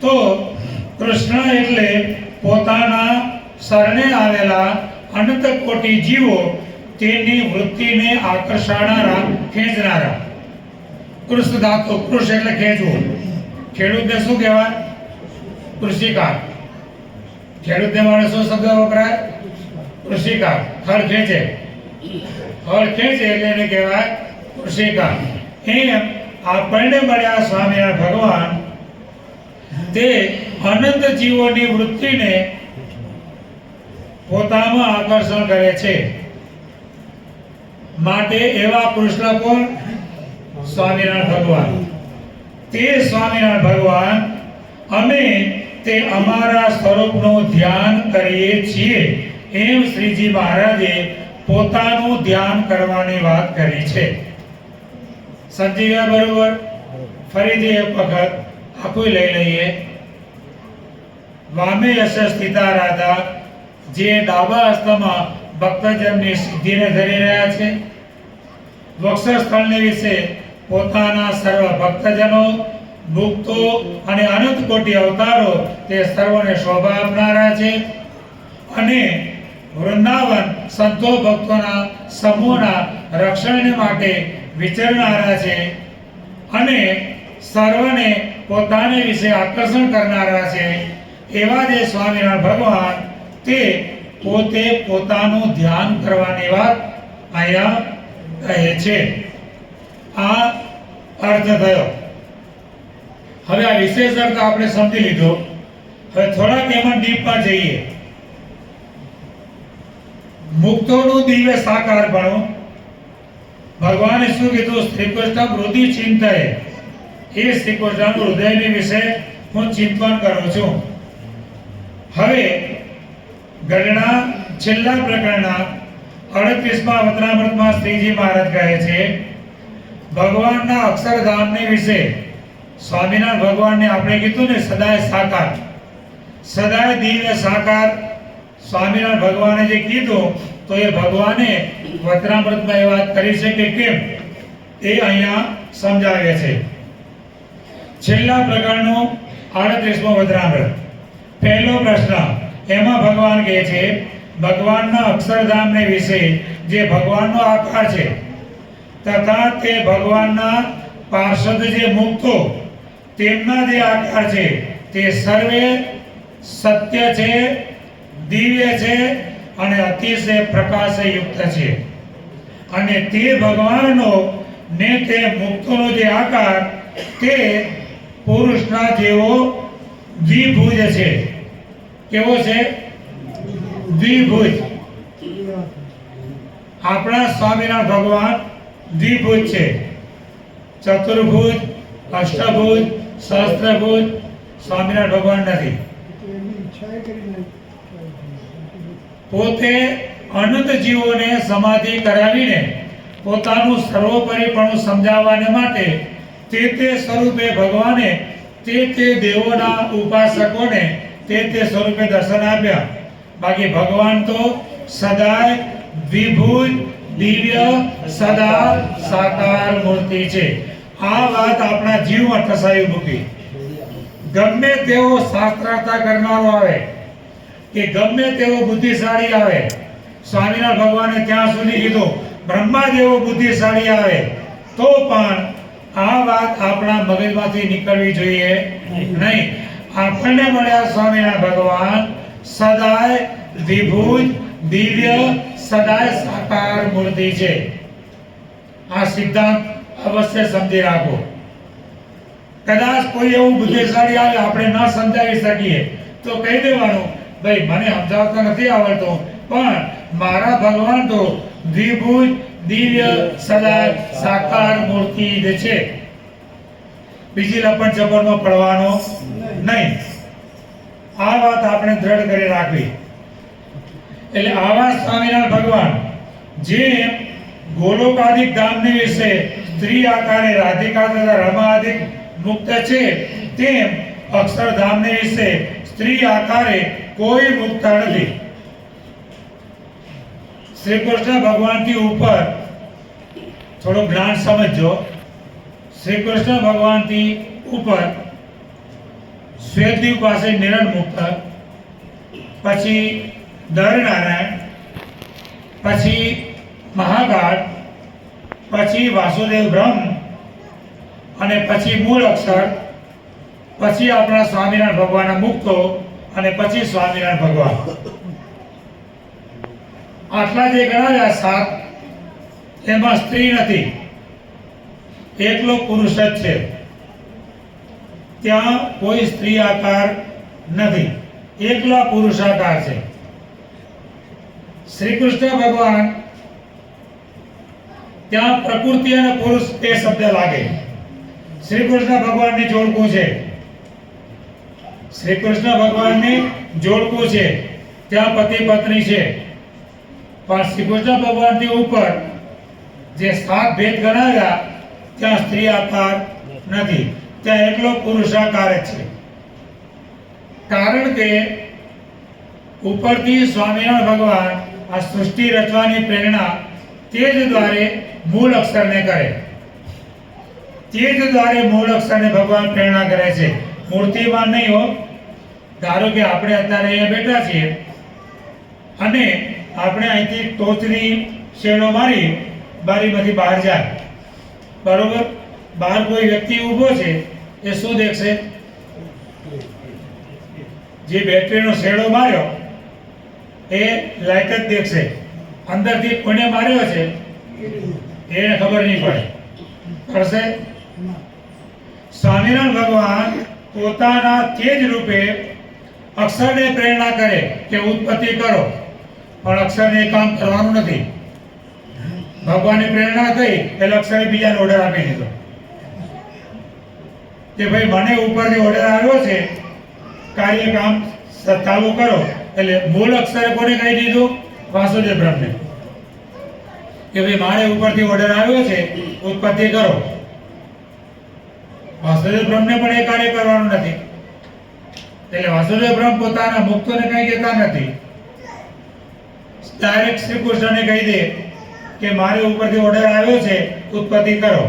તો કૃષ્ણ એટલે પોતાના શરણે આવેલા અનંત કોટી જીવો તેની વૃત્તિને આકર્ષાનારા, ખેંચનારા. કૃષ્ણ ધાતુ, કૃષ એટલે ખેંચવું. ખેડૂતને શું કહેવાય? કૃષિકાર. ખેડૂતને માટે શું શબ્દ વપરાય? કૃષિકાર. હળ ખેંચે, હળ ખેંચે એટલે એને કહેવાય કૃષિકાર. એમ આપણને મળ્યા સ્વામિનારાયણ ભગવાન તે અનંત જીવોની વૃત્તિને પોતામાં આકર્ષણ કરે છે. માટે એવા કૃષ્ણ કોણ? સ્વામિનારાયણ ભગવાન. તે સ્વામિનારાયણ ભગવાન અમે તે અમારા સ્વરૂપનું ધ્યાન કરીએ છીએ એમ શ્રીજી મહારાજે પોતાનું ધ્યાન કરવાની વાત કરી છે. સમજી ગયા બરોબર? ફરીથી એક વખત આખું લઈ લઈએ. વામે યશ સ્થિતા રાધા, જે ડાબા હસ્તમાં ભક્તજનની સિદ્ધિને ધરી રહ્યા છે. વક્ષસ્થળને વિશે પોતાના સર્વ ભક્તજનો, મુક્તો અને અનંત કોટી અવતારો તે સર્વને શોભા આપનારા છે. અને વૃંદાવન સંતો ભક્તોના સમૂહના રક્ષણ માટે વિચરનારા છે અને સર્વને પોતાને વિશે આકર્ષણ કરનારા છે. એવા જે સ્વામિનારાયણ ભગવાન તે પોતે પોતાનું ધ્યાન કરવાની વાત અહીંયા કહે છે. આ અર્થ થયો. હવે આ વિશેષ અર્થ આપણે સમજી લીધો. હવે થોડાક એમાં ડીપમાં જઈએ. મુક્તોનું દિવ્ય સાકારપણું. ભગવાને શું કીધું? શ્રી કૃષ્ણ હૃદય ચિંતય. એ શ્રી કૃષ્ણ હૃદયની વિશે હું ચિંતન કરું છું. હવે ગણના છેલ્લા પ્રકરણના 38મા વચનામૃતમાં શ્રીજી મહારાજ કહે છે ભગવાનના અક્ષરધામની વિશે. સ્વામિનારાયણ ભગવાનને આપણે કીધું ને સદાય સાકાર, સદાય દિવ્ય સાકાર. સ્વામિનારાયણ ભગવાને જે કીધું તો એ ભગવાને વચનામૃતમાં એ વાત કરી છે કે કેમ એ અહીંયા સમજાવે છે. છેલ્લા પ્રકરણનું 38મું વચનામૃત. પહેલો પ્રશ્ન એમાં ભગવાન કહે છે ભગવાનના અક્ષરધામને વિશે જે ભગવાનનો આકાર છે તથા તે ભગવાનના પાર્ષદ જે મુક્તો તેમના જે આકાર છે તે સર્વે સત્ય છે, દિવ્ય છે અને અતિશય પ્રકાશયુક્ત છે. અને તે ભગવાનનો ને તે મુક્તોનો જે આકાર તે પુરુષના જેવો દ્વિભુજ છે. કેવો છે? દ્વિભુજ. આપણા સ્વામિનારાયણ ભગવાન દ્વિભુજ છે. ચતુર્ભુજ, અષ્ટભુજ, સહસ્ત્રભુજ સ્વામિનારાયણ ભગવાન નથી. પોતે અનંત જીવોને સમાધિ કરાવીને પોતાનું સર્વોપરીપણું સમજાવવાને માટે તે સ્વરૂપે ભગવાને તે દેવોના ઉપાસકોને તે સ્વરૂપે દર્શન આપ્યા. બાકી ભગવાન તો સદાય દ્વિભુજ, દિવ્ય, સદા સાકાર મૂર્તિ છે. આ વાત આપણા જીવમાં ઠસાવી મૂકી. ગમે તેવો શાસ્ત્રાર્થ કરનારો આવે કે ગમે તેવો બુદ્ધિશાળી આવે, સ્વામિનારાયણ ભગવાને ત્યાં સુધી કીધું બ્રહ્મા જેવો બુદ્ધિશાળી આવે તો પણ આ વાત આપણા મગજમાંથી નીકળવી જોઈએ નહીં. આપણને મળ્યા સ્વામિનારાયણ ભગવાન સદાય દ્વિભુજ, દિવ્ય, સદાય સાકાર મૂર્તિ છે. આ સિદ્ધાંત અવશ્ય સમજી રાખો. કદાચ કોઈ એવું બુદ્ધિશાળી આવે આપણે ન સમજાવી શકીએ તો કહી દેવાનું ભાઈ મને સમજાવતા નથી આવડતું પણ મારા ભગવાન તો દ્વિભુજ, દિવ્ય, સદાય સાકાર મૂર્તિ જ છે. બીજી લપણ ચપણમાં પડવાનો નહીં. આ વાત આપણે દ્રઢ કરી રાખવી. એટલે આવા સ્વામિનારાયણ ભગવાન જે ગોલોકાદિક ધામને વિશે સ્ત્રી આકારે રાધિકા તથા રમાદિક મુક્ત છે, તેમ અક્ષરધામને વિશે સ્ત્રી આકારે કોઈ મુક્ત નથી. શ્રી કૃષ્ણ ભગવાનથી ઉપર થોડું જ્ઞાન સમજો. શ્રી કૃષ્ણ ભગવાનથી ઉપર શ્વેતદ્વીપ પાસે નિરણ મુક્ત, પછી દરનારાયણ, પછી મહાકાળ, પછી વાસુદેવ બ્રહ્મ, અને પછી મૂળ અક્ષર, પછી આપણા સ્વામિનારાયણ ભગવાનના મુક્તો, અને પછી સ્વામિનારાયણ ભગવાન. આટલા જે ગણાવ્યા સાત, એમાં સ્ત્રી નથી, એકલો પુરુષ જ છે. ત્યાં કોઈ સ્ત્રી આકાર નથી, એકલા પુરુષાકાર છે. શ્રી કૃષ્ણ ભગવાન ત્યાં પ્રકૃતિ અને પુરુષ એ શબ્દ લાગે. શ્રી કૃષ્ણ ભગવાનને જોડકું છે, શ્રી કૃષ્ણ ભગવાનને જોડકું છે, ત્યાં પતિ પત્ની છે. પણ શ્રી કૃષ્ણ ભગવાનથી ઉપર જે સાત ભેદ ગણાવ્યા, ત્યાં સ્ત્રી આકાર નથી, ત્યાં એકલો પુરુષાકાર જ છે. કારણ કે ઉપરથી સ્વામિનારાયણ ભગવાન આ સૃષ્ટિ રચવાની પ્રેરણા તે જ દ્વારે મૂળ અક્ષરને કરે, તે જ દ્વારે મૂળ અક્ષરને ભગવાન પ્રેરણા કરે છે, મૂર્તિમાં નહીં હો. ધારો કે આપણે અત્યારે અહીંયા બેઠા છીએ અને આપણે અહીંથી ટોચની શેડો મારી બારીમાંથી બહાર જાય, બરોબર? બહાર કોઈ વ્યક્તિ ઊભો છે, એ શું દેખશે? જે બેટરીનો શેડો માર્યો એ લાઈટ જ દેખશે. અંદરથી કોને માર્યો છે એને ખબર નહીં પડે, પડશે? સ્વામિનારાયણ ભગવાન પોતાના તેજ રૂપે અક્ષરને પ્રેરણા કરે કે ઉત્પત્તિ કરો, પણ અક્ષરને કામ કરવાનું નથી. ભગવાનની પ્રેરણા થઈ એટલે અક્ષરે બીજાને ઓર્ડર આપી દીધો કે ભાઈ મને ઉપરથી ઓર્ડર આવ્યો છે, કાર્ય કામ ચાલુ કરો. એટલે મૂળ અક્ષરે કોને કહી દીધું? વાસુદેવ બ્રહ્મને, કે ભાઈ મારે ઉપરથી ઓર્ડર આવ્યો છે, ઉત્પત્તિ કરો. વાસુદેવ બ્રહ્મને પણ એ કાર્ય કરવાનું નથી. એટલે વાસુદેવ બ્રહ્મ પોતાના મુક્તોને કઈ કહેતા નથી, ડાયરેક્ટ શ્રી કૃષ્ણને કહી દે કે મારે ઉપરથી ઓર્ડર આવ્યો છે, ઉત્પત્તિ કરો.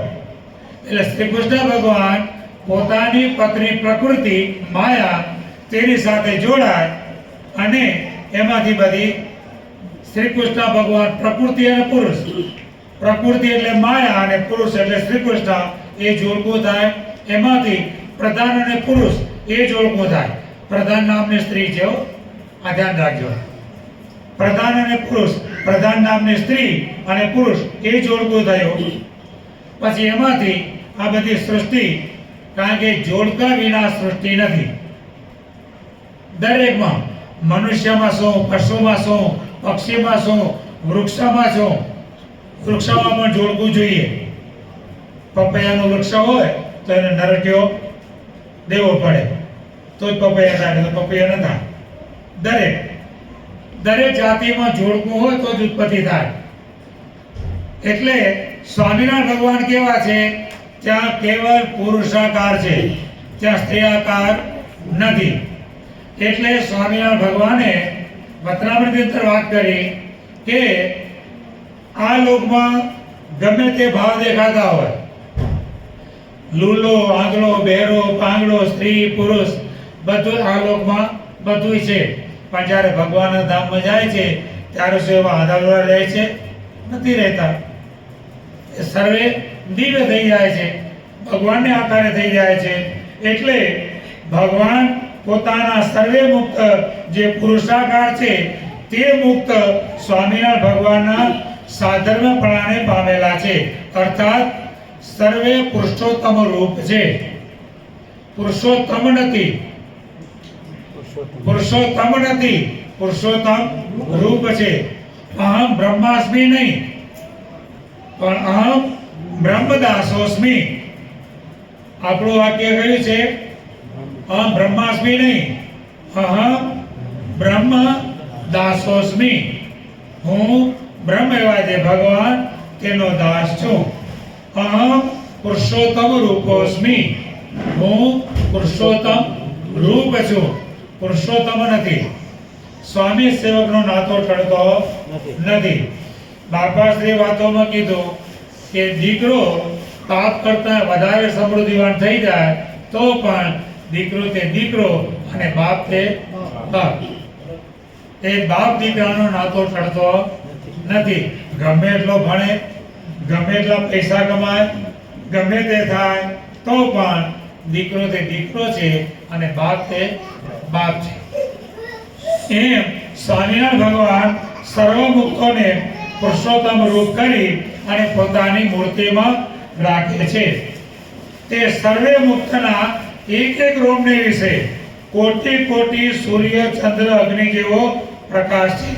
એટલે શ્રી કૃષ્ણ ભગવાન પોતાની પત્ની પ્રકૃતિ માયા તેની સાથે જોડાય અને એમાંથી બધી શ્રી કૃષ્ણ ભગવાન પ્રકૃતિ અને પુરુષ, પ્રકૃતિ એટલે માયા અને પુરુષ એટલે શ્રી કૃષ્ણ, એ જોડકું થાય. એમાંથી પ્રધાન અને પુરુષ એ જોડકું થાય. પ્રધાન નામની સ્ત્રી છે, આ ધ્યાન રાખજો. પ્રધાન અને પુરુષ, પ્રધાન નામની સ્ત્રી અને પુરુષ એ જોડકું થયું. પછી એમાંથી આ બધી સૃષ્ટિ, કારણ કે જોડકા વિના સૃષ્ટિ નથી. દરેકમાં મનુષ્યમાં શું, પશુમાં શું, પક્ષીમાં શું, વૃક્ષમાં શું. વૃક્ષમાં પણ જોડકું જોઈએ. પપૈયાનું વૃક્ષ હોય તો એને નરટ્યો દેવો પડે તો જ પપૈયા થાય, તો પપૈયા ન થાય. દરેક જાતિમાં જોડકું હોય તો જ ઉત્પત્તિ થાય. એટલે સ્વામિનારાયણ ભગવાન કેવા છે? ત્યાં કેવળ પુરુષાકાર છે, ત્યાં સ્ત્રીઆકાર નથી. એટલે સ્વામિનારાયણ ભગવાને વતનામૃતની અંદર વાત કરી કે આ લોકમાં ગમે તે ભાવ દેખાતા હોય, લૂલો, આંગળો, બહેરો, પાંગડો, સ્ત્રી, પુરુષ, બધું આ લોકમાં બધું છે. પણ જ્યારે ભગવાનના ધામમાં જાય છે ત્યારે શું એવા આધારો રહે છે? નથી રહેતા. એ સર્વે દિવ્ય થઈ જાય છે, ભગવાનને આકારે થઈ જાય છે. એટલે ભગવાન પોતાના સર્વે મુક્ત જે પુરુષાકાર છે તે મુક્ત સ્વામિનારાયણ ભગવાનના સાધર્મપણાને પામેલા છે. અર્થાત સર્વે પુરુષોત્તમ રૂપ છે, પુરુષોત્તમ નથી. પુરુષોત્તમ નથી, પુરુષોત્તમ રૂપ છે. અહમ બ્રહ્માસ્મિ નહીં, પણ અહમ બ્રહ્મદાસોસ્મિ. આપણું વાક્ય કયું છે? અહમ બ્રહ્માસ્મિ નહીં, અહમ બ્રહ્મ દાસોસ્મી, હું બ્રહ્મ એવા જે ભગવાન તેનો દાસ છું. અહમ પુરુષોત્તમ રૂપોસ્મી, હું પુરુષોત્તમ રૂપ છું, પુરુષોત્તમ નથી. સ્વામી સેવકનો નાતો ટળતો નથી. બાપા શ્રી વાતોમાં કીધું કે દીકરો બાપ કરતા વધારે સમૃદ્ધિવાન થઈ જાય તો પણ દીકરો તે દીકરો અને બાપ તે બાપ. એ બાપ દીકરાનો નાતો ટળતો નથી. ગમે એટલો ભણે, ગમે એટલા પૈસા કમાય, ગમે તે થાય તો પણ દીકરો તે દીકરો છે અને બાપ તે બાપ છે. એમ સ્વામિનારાયણ ભગવાન સર્વ મુક્તોને પુરુષોત્તમ રૂપ કરી અને પોતાની મૂર્તિમાં રાખે છે. તે સર્વે મુક્તના એક એક રોમને વિશે કોટી કોટી સૂર્ય ચંદ્ર અગ્નિ જેવો પ્રકાશ છે.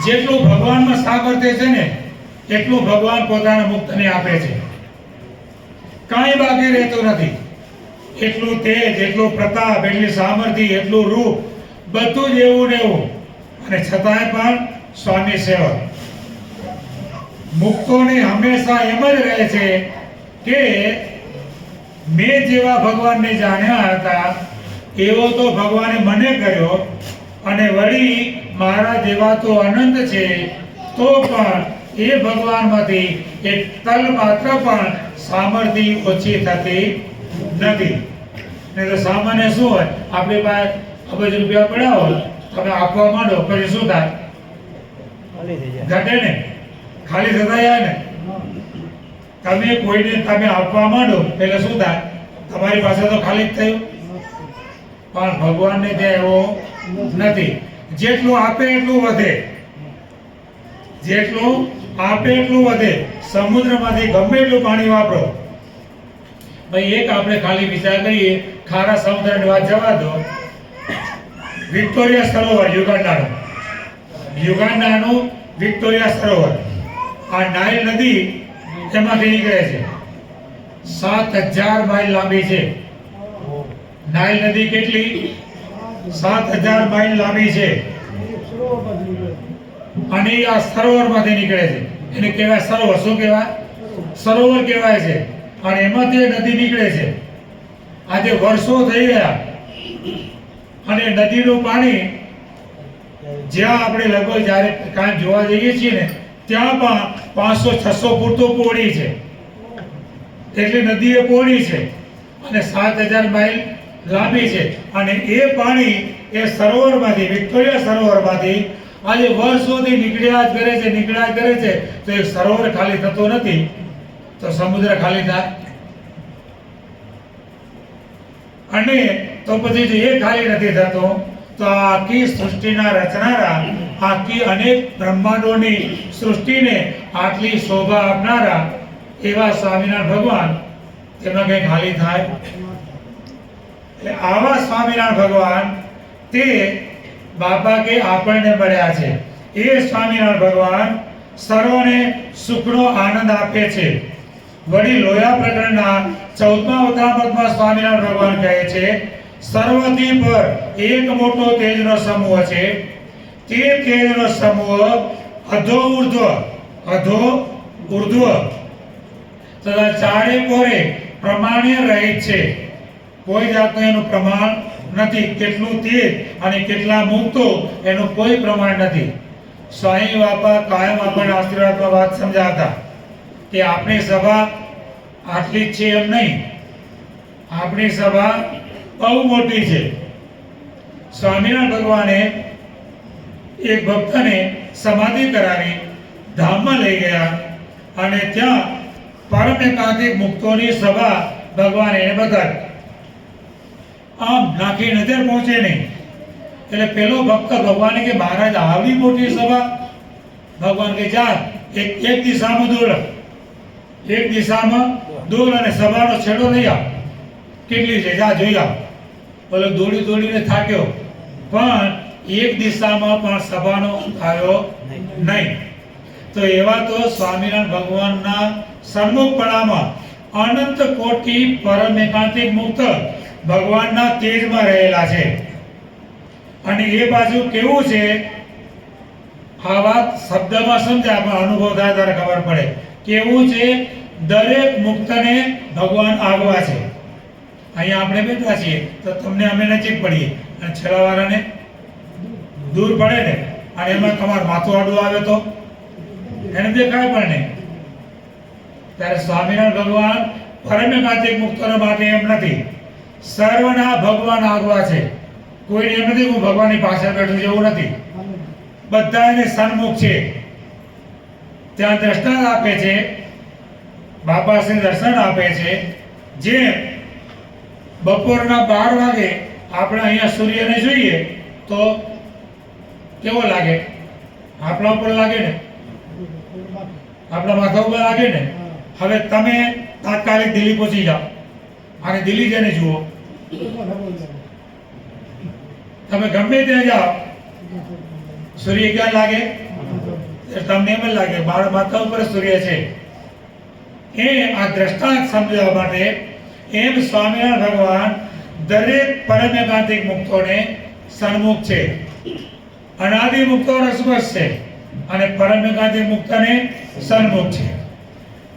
જેટલું ભગવાનમાં સામર્થ્ય છે ને એટલું ભગવાન પોતાના મુક્તને આપે છે. કાંઈ બાકી રહેતું નથી. એટલું તેજ, એટલું પ્રતાપ, એટલી સામર્થ્ય, એટલું રૂપ, બધું જ એવું ને એવું. અને છતાંય પણ સ્વામી સેવક. મુક્તોને હંમેશા એમ જ રહે છે કે મેં જેવા ભગવાનને જાણ્યા હતા એવો તો ભગવાને મને કર્યો, અને વળી મારા જેવા તો અનંત છે તો પણ એ ભગવાનમાંથી એક તલ માત્ર પણ સામર્થ્ય ઓછી થતી નથી. નહીં તો સામાન્ય શું હોય, આપણી પાસે અબજ રૂપિયા પડ્યા હોય, તમે આપવા માંડો પછી શું થાય? ઘટે ને, ખાલી થતા જાય ને. તમે કોઈને તમે આપવા માંડો એટલે શું થાય? તમારી પાસે તો ખાલી જ થયું. પણ ભગવાનને ત્યાં એવો નથી. જેટલું આપે એટલું વધે, જેટલું આપે એટલું વધે. સમુદ્રમાંથી ગમે એટલું પાણી વાપરો. ભાઈ એક આપણે ખાલી વિચાર કરીએ, ખારા સમુદ્રની વાત જવા દો. વિક્ટોરિયા સરોવર યુગાન્ડાનું વિક્ટોરિયા સરોવર, આ નાઇલ નદી એમાંથી નીકળે છે. 7000 માઇલ લાંબી છે. નાઇલ નદી કેટલી? 7000 માઇલ લાંબી છે. અને આ સરોવરમાંથી નીકળે છે. એને કહેવાય સરોવર. શું કહેવાય? સરોવર કહેવાય છે. અને એમાંથી નદી નીકળે છે. આજે વર્ષો થઈ ગયા અને નદીનું પાણી જ્યાં આપણે લગભગ જ્યારે કાંઈ જોવા જઈએ છીએ ને ત્યાં પણ 500-600 ફૂટ તો પહોળી છે. એટલી નદી એ પહોળી છે અને 7000 માઇલ લાંબી છે. અને એ પાણી એ સરોવરમાંથી, વિક્ટોરિયા સરોવરમાંથી આજે વર્ષોથી નીકળ્યા જ કરે છે, નીકળ્યા જ કરે છે. તો એક સરોવર ખાલી થતો નથી તો સમુદ્ર ખાલી થાય? અને તો પછી જો એ ખાલી નથી થતો તો આખી સૃષ્ટિના રચનારા, આખી અનેક બ્રહ્માંડોની સૃષ્ટિને આટલી શોભા આપનારા એવા સ્વામિનારાયણ ભગવાન, તેમાં કઈ ખાલી થાય? એટલે આવા સ્વામિનારાયણ ભગવાન તે બાપા કે આપણને મળ્યા છે. એ સ્વામિનારાયણ ભગવાન સર્વને સુખનો આનંદ આપે છે. વળી લોયા પ્રકરણના 14મા અવતારમાં સ્વામિનારાયણ ભગવાન કહે છે, સર્વથી પર એક મોટો તેજનો સમૂહ છે. તે તેજનો સમૂહ અધો ઉર્ધ્વ તથા ચારે કોરે પ્રમાણે રહિત છે. કોઈ જાતનું એનું પ્રમાણ નથી. કેટલું તેજ અને કેટલા મુક્તો એનું કોઈ પ્રમાણ નથી. સ્વામી બાપા કાયમ આપણને આશીર્વાદમાં વાત સમજાવતા કે આપણી સભા આટલી જ છે એમ નહીં, આપણી સભા બહુ મોટી છે. સ્વામિનારાયણ ભગવાને એક ભક્તને સમાધિ કરાવી ધામમાં લઈ ગયા અને ત્યાં પરમ એકાંતિક મુક્તોની સભા ભગવાન એને બતાવી. આમ નાખી નજર પહોંચે નહીં. એટલે પેલો ભક્ત ભગવાને કે મહારાજ આવડી મોટી સભા? ભગવાન કે જા એક દિશામાં દોડ, એક દિશામાં દોડ અને સભાનો છેડો લઈ આવ. કેટલી છે જા જોઈ આવ. બોલો દોડી દોડીને થાક્યો પણ એક દિશામાં પણ સભાનો આવ્યો નહીં. તો એવા તો સ્વામિનારાયણ ભગવાનના સન્મુખપણામાં અનંત કોટી પરમ એકાંતિક મુક્ત ભગવાનના તેજમાં રહેલા છે. અને એ બાજુ કેવું છે આ વાત શબ્દમાં સમજાય પણ અનુભવ થાય ત્યારે ખબર પડે કેવું છે દરેક મુક્તને ભગવાન આગવા છે અહીંયા આપણે બેઠા છીએ તો તમને અમે નજીક પડીએ અને છેલ્લા વાળાને દૂર પડે ને અને એમાં તમારું માથું આડું આવે તો એને દેખાય પણ નહીં ત્યારે સ્વામિનારાયણ ભગવાન પરમેકાંતિક મુક્તોને માટે એમ નથી સર્વના ભગવાન આગવા છે કોઈ એમ નથી હું ભગવાનની પાસે બેઠું છું એવું નથી બધા એને સન્મુખ છે ત્યાં દર્શન આપે છે બાપા શ્રી દર્શન આપે છે જે બપોરના 12 વાગે આપણે અહીંયા સૂર્યને જોઈએ તો કેવો લાગે આપણા ઉપર લાગે ને આપણા માથા ઉપર લાગે ને હવે તમે તાત્કાલિક દિલ્હી પહોંચી જાઓ અને દિલ્હી જઈને જુઓ તમે ગમે ત્યાં જાઓ સૂર્ય ક્યાં લાગે તમને એમ જ લાગે માથા ઉપર સૂર્ય છે એ આ દ્રષ્ટાંત સમજવા માટે એમ સ્વામિનારાયણ ભગવાન દરેક પરમેકાંતિક મુક્તોને સન્મુખ છે અનાદિ મુક્તો રસવશ છે અને પરમેકાંતિક મુક્તને સન્મુખ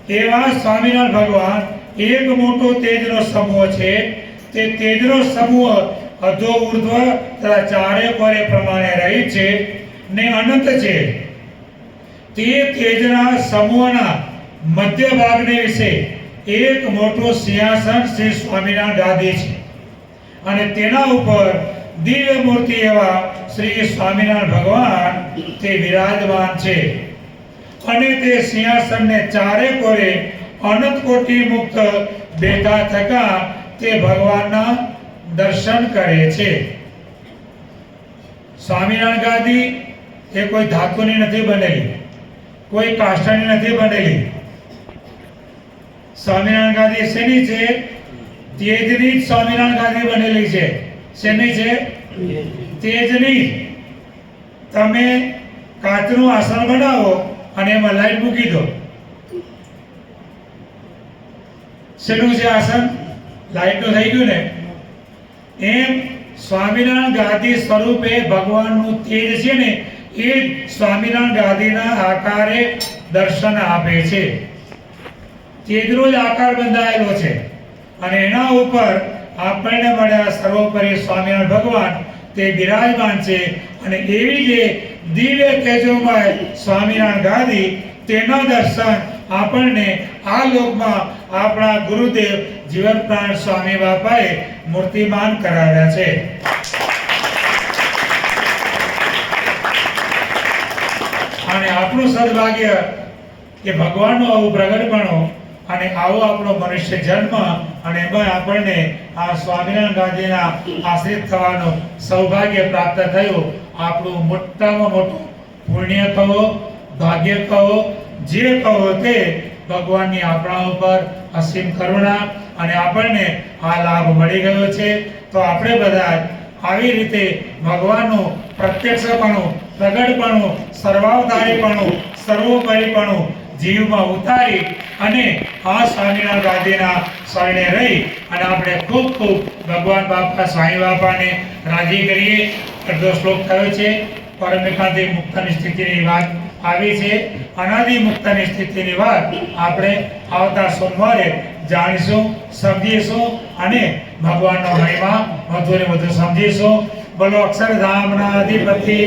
છે એવા સ્વામિનારાયણ ભગવાન એક મોટો તેજનો સમૂહ છે તે તેજનો સમૂહ અધો ઉર્ધ્વ તથા ચારે કોરે પ્રમાણે રહી છે ને અનંત છે તે તેજના સમૂહના મધ્ય ભાગને વિશે એક મોટો સિંહાસન શ્રી સ્વામિનારાયણ ગાદી છે અને તેના ઉપર દિવ્ય મૂર્તિ એવા શ્રી સ્વામિનારાયણ ભગવાન તે વિરાજમાન છે અને તે સિંહાસનને ચારે કોરે અનંત કોટી મુક્ત બેઠા થકા તે ભગવાનના દર્શન કરે છે સ્વામિનારાયણ ગાદી એ કોઈ ધાતુની નથી બનેલી કોઈ કાષ્ઠની નથી બનેલી સ્વામિનારાયણ ગાદી શેની છે તેજની જ સ્વામિનારાયણ ગાદી બનેલી છે શેની છે તેજની તમે કાચનું આસન બનાવો અને એમાં લાઈટ મૂકી દો શેનું છે આસન લાઈટનું થઈ ગયું ને એમ સ્વામિનારાયણ ગાદી સ્વરૂપે ભગવાનનું તેજ છે ને એ સ્વામિનારાયણ ગાદીના આકારે દર્શન આપે છે તેજનો જ આકાર બંધાયેલો છે અને એના ઉપર આપણને મળ્યા સર્વોપરી સ્વામિનારાયણ ભગવાન તે બિરાજમાન છે અને એવી જે દિવ્ય તેજોમય સ્વામિનારાયણ ગાદી તેના દર્શન આપણને આ લોકમાં આપણા ગુરુદેવ જીવનપ્રાણ સ્વામી બાપાએ મૂર્તિમાન કરાવ્યા છે અને આપણું સદભાગ્ય કે ભગવાનનું આવું પ્રગટપણું અને આવો આપણો મનુષ્ય જન્મ અને એમાં આપણને આ સ્વામિનારાયણ ગાદીના આશ્રિત થવાનું સૌભાગ્ય પ્રાપ્ત થયું આપણું મોટામાં મોટું પુણ્ય કહો ભાગ્ય કહો જે કહો તે ભગવાનની આપણા ઉપર અસીમ કરુણા અને આપણને આ લાભ મળી ગયો છે તો આપણે બધા આવી રીતે ભગવાનનું પ્રત્યક્ષપણું પ્રગટપણું સર્વાવતારીપણું સર્વોપરીપણું જીવમાં ઉતારી અને આ સ્વામિનારાયણ ગાદીના શરણે રહી અને આપણે ખૂબ ખૂબ ભગવાન બાપા સ્વામી બાપાને રાજી કરીએ અડધો શ્લોક થયો છે પરમેકાંતિક મુક્તની સ્થિતિની વાત આવી છે અનાદિ મુક્તની સ્થિતિની વાત આપણે આવતા સોમવારે જાણીશું સમજીશું અને ભગવાનનો મહિમા વધુ ને વધુ સમજીશું બોલો અક્ષરધામના અધિપતિ